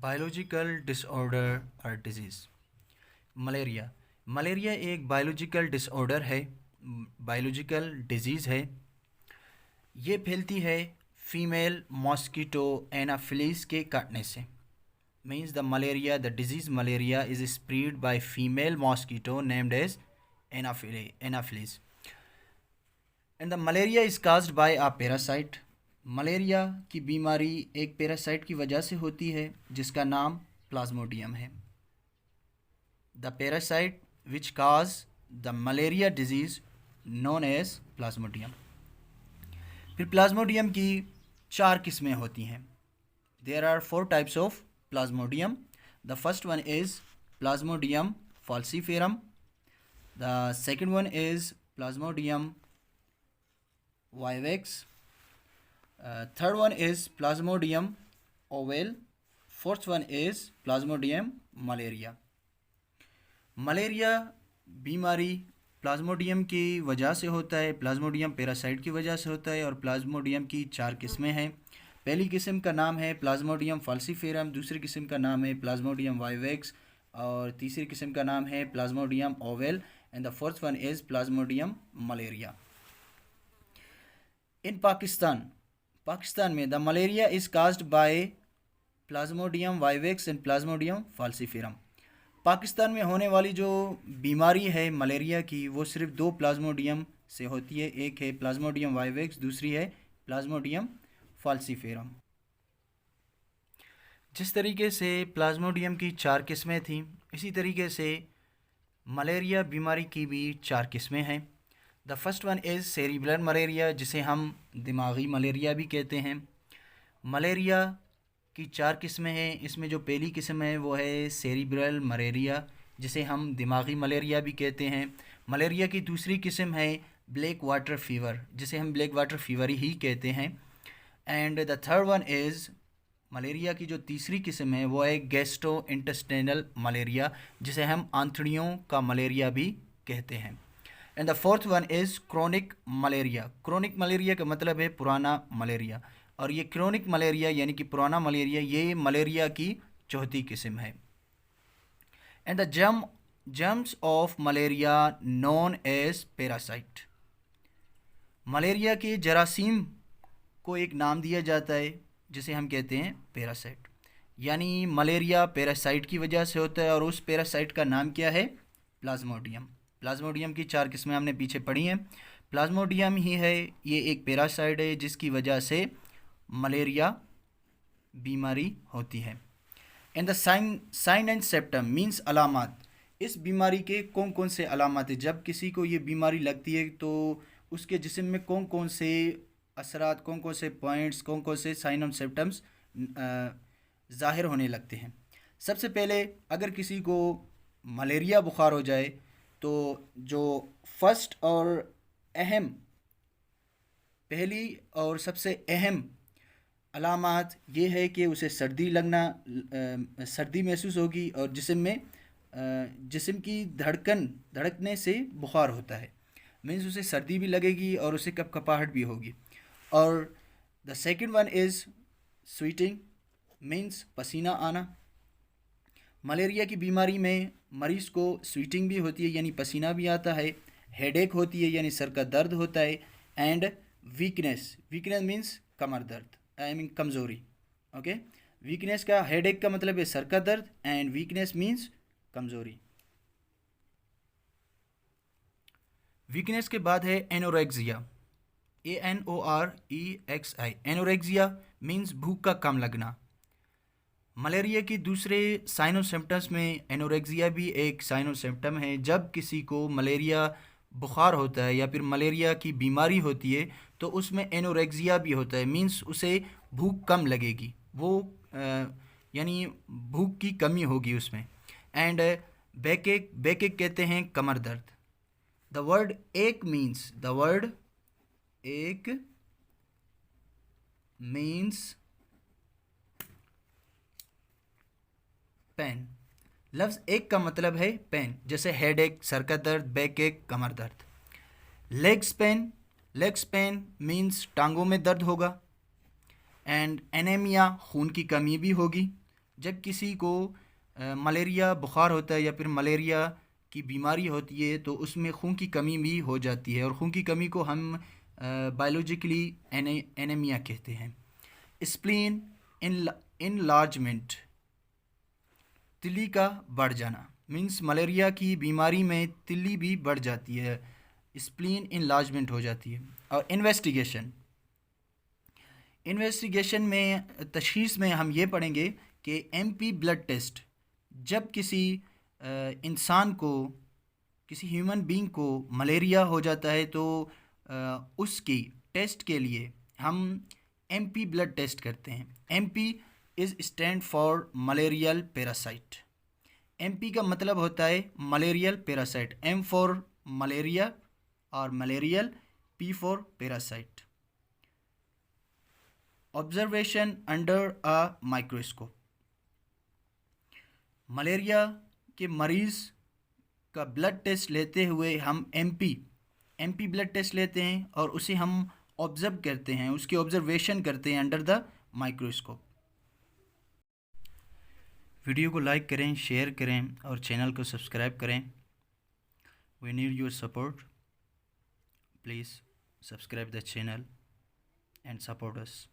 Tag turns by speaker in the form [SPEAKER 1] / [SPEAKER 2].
[SPEAKER 1] Biological disorder और disease. Malaria malaria एक biological disorder है, बायोलॉजिकल डिजीज़ है। ये फैलती है फीमेल मॉस्किटो एनाफिलीज के काटने से। Means the disease malaria is spread by female mosquito named as Anopheles and the malaria is caused by a parasite. Malaria की बीमारी एक पैरासाइट की वजह से होती है जिसका नाम प्लाज्मोडियम है। The parasite which cause the malaria disease known as Plasmodium. फिर प्लाज्मोडियम की 4 किस्में होती हैं। There are 4 types of Plasmodium. The first one is Plasmodium falciparum. The second one is Plasmodium vivax. Third one is Plasmodium ovale. Fourth one is Plasmodium malaria. Malaria बीमारी Plasmodium की वजह से होता है, प्लाज्मोडियम पैरासाइट की वजह से होता है और प्लाज्मोडियम की 4 किस्में हैं। पहली किस्म का नाम है प्लाज्मोडियम falciparum, दूसरी किस्म का नाम है प्लाज्मोडियम vivax और तीसरी किस्म का नाम है plasmodium ovale and the fourth one is plasmodium malaria. In Pakistan में the malaria is caused by plasmodium vivax and plasmodium falciparum। Pakistan में होने वाली जो बीमारी है मलेरिया की वो सिर्फ 2 प्लाज्मोडियम से होती है। एक है प्लाज्मोडियम vivax, दूसरी है प्लाज्मोडियम falciparum। जिस तरीके से प्लाज्मोडियम की 4 किस्में थीं, इसी तरीके से मलेरिया बीमारी की भी 4 किस्में हैं। The first one is cerebral malaria, जिसे हम दिमागी मलेरिया भी कहते हैं। मलेरिया की 4 किस्में हैं। इसमें जो पहली किस्म है वो है सेरिब्रल मलेरिया, जिसे हम दिमागी मलेरिया भी कहते हैं। मलेरिया की दूसरी किस्म है ब्लैक वाटर फीवर, जिसे हम ब्लैक वाटर फीवर ही कहते हैं। And the third one is malaria की जो तीसरी किस्म है वो है गैस्ट्रो इंटेस्टाइनल मलेरिया, जिसे हम आंतड़ियों का मलेरिया भी कहते हैं। And the fourth one is chronic malaria. Chronic malaria का मतलब है पुराना मलेरिया, और ये क्रोनिक मलेरिया यानी कि पुराना मलेरिया ये मलेरिया की चौथी किस्म है। And the germs of malaria known as parasite. Malaria के जरासीम को एक नाम दिया जाता है जिसे हम कहते हैं पैरासाइट। यानी मलेरिया पैरासाइट की वजह से होता है और उस पैरासाइट का नाम क्या है? प्लाज्मोडियम। प्लाज्मोडियम की 4 किस्में हमने पीछे पढ़ी हैं। प्लाज्मोडियम ही है, ये एक पैरासाइट है जिसकी वजह से मलेरिया बीमारी होती है। And the sign and symptom means अलामात। इस बीमारी के कौन कौन से अलामात है? जब किसी को ये बीमारी लगती है तो उसके जिस्म में कौन कौन से असरात, कौन कौन से पॉइंट्स, कौन कौन से साइन एंड सिम्टम्स ज़ाहिर होने लगते हैं। सबसे पहले अगर किसी को मलेरिया बुखार हो जाए तो जो फर्स्ट और अहम, पहली और सबसे अहम अलामात ये है कि उसे सर्दी लगना, सर्दी महसूस होगी और जिस्म की धड़कने से बुखार होता है। मीन्स उसे सर्दी भी लगेगी और उसे कपकपाहट भी होगी। और the second one is sweating, means पसीना आना। मलेरिया की बीमारी में मरीज़ को स्वीटिंग भी होती है यानी पसीना भी आता है, हेडेक होती है यानी सर का दर्द होता है, एंड वीकनेस मीन्स कमर दर्द, आई मीन कमज़ोरी। ओके, वीकनेस का, हेडेक का मतलब है सर का दर्द एंड वीकनेस मीन्स कमज़ोरी। वीकनेस के बाद है एनोरेक्सिया, ANOREXI। एनोरेक्सिया मीन्स भूख का कम लगना। मलेरिया की दूसरे साइन और सिम्टम्स में एनोरेक्सिया भी एक साइन और सिम्टम है। जब किसी को मलेरिया बुखार होता है या फिर मलेरिया की बीमारी होती है तो उसमें एनोरेक्सिया भी होता है, मीन्स उसे भूख कम लगेगी, वो यानी भूख की कमी होगी उसमें। एंड बैक एक कहते हैं कमर दर्द। द वर्ड एक मीन्स पेन। लफ्ज़ एक का मतलब है पेन, जैसे हेड एक, सर का दर्द, बैक एक, कमर दर्द। लेग्स पेन मीन्स टांगों में दर्द होगा। एंड एनीमिया, खून की कमी भी होगी। जब किसी को मलेरिया बुखार होता है या फिर मलेरिया की बीमारी होती है तो उसमें खून की कमी भी हो जाती है, और खून की कमी को हम बायोलॉजिकली एनीमिया कहते हैं। स्प्लीन इनलार्जमेंट, तिल्ली का बढ़ जाना, मीन्स मलेरिया की बीमारी में तिल्ली भी बढ़ जाती है, स्प्लीन इनलार्जमेंट हो जाती है। और इन्वेस्टिगेशन में तशख़ीस में हम ये पढ़ेंगे कि एमपी ब्लड टेस्ट, जब किसी इंसान को, किसी ह्यूमन बीइंग को मलेरिया हो जाता है तो उसकी टेस्ट के लिए हम एमपी ब्लड टेस्ट करते हैं। MP is stand for malarial parasite. MP का मतलब होता है malarial parasite, M for malaria और malarial, P for parasite. Observation under a microscope, malaria के मरीज़ का ब्लड टेस्ट लेते हुए हम एमपी ब्लड टेस्ट लेते हैं और उसे हम ऑब्ज़र्व करते हैं, उसकी ऑब्ज़र्वेशन करते हैं अंडर द माइक्रोस्कोप। वीडियो को लाइक करें, शेयर करें और चैनल को सब्सक्राइब करें। We need your support. Please subscribe the channel and support us.